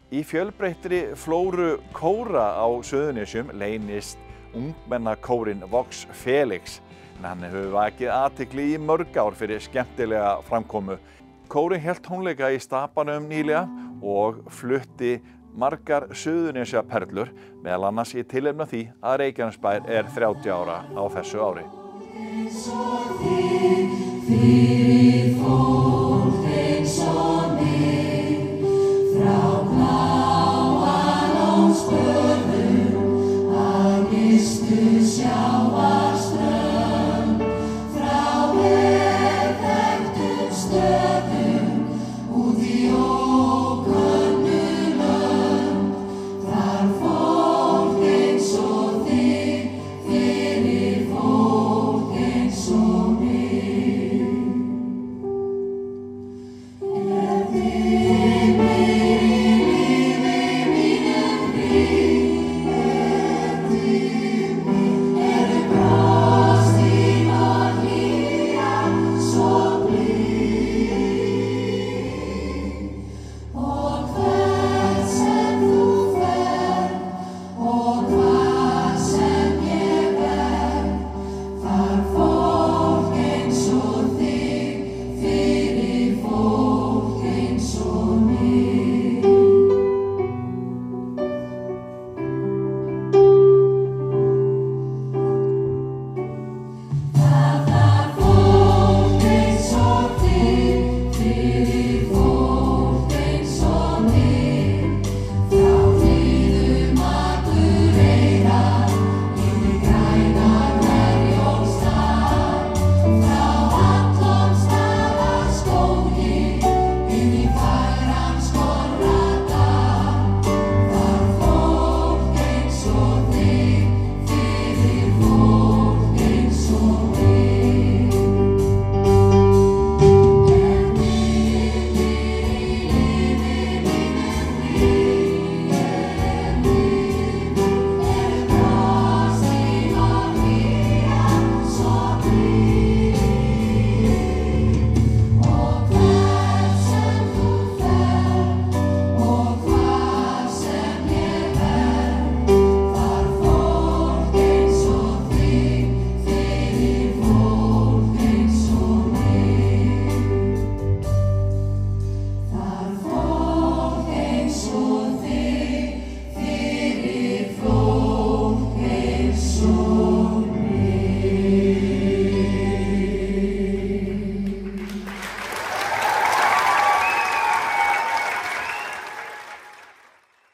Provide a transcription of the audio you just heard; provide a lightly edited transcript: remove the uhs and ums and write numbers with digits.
Í fjölbreyttri flóru kóra á Suðurnesjum leynist ungmennakórinn Vox Felix, en hann hefur vakið athygli í mörg ár fyrir skemmtilega framkomu. Kórinn hélt tónleika í Stapanum nýlega og flutti margar Suðurnesjaperlur, meðal annars í tilefni af því að Reykjanesbær er 30 ára á þessu ári.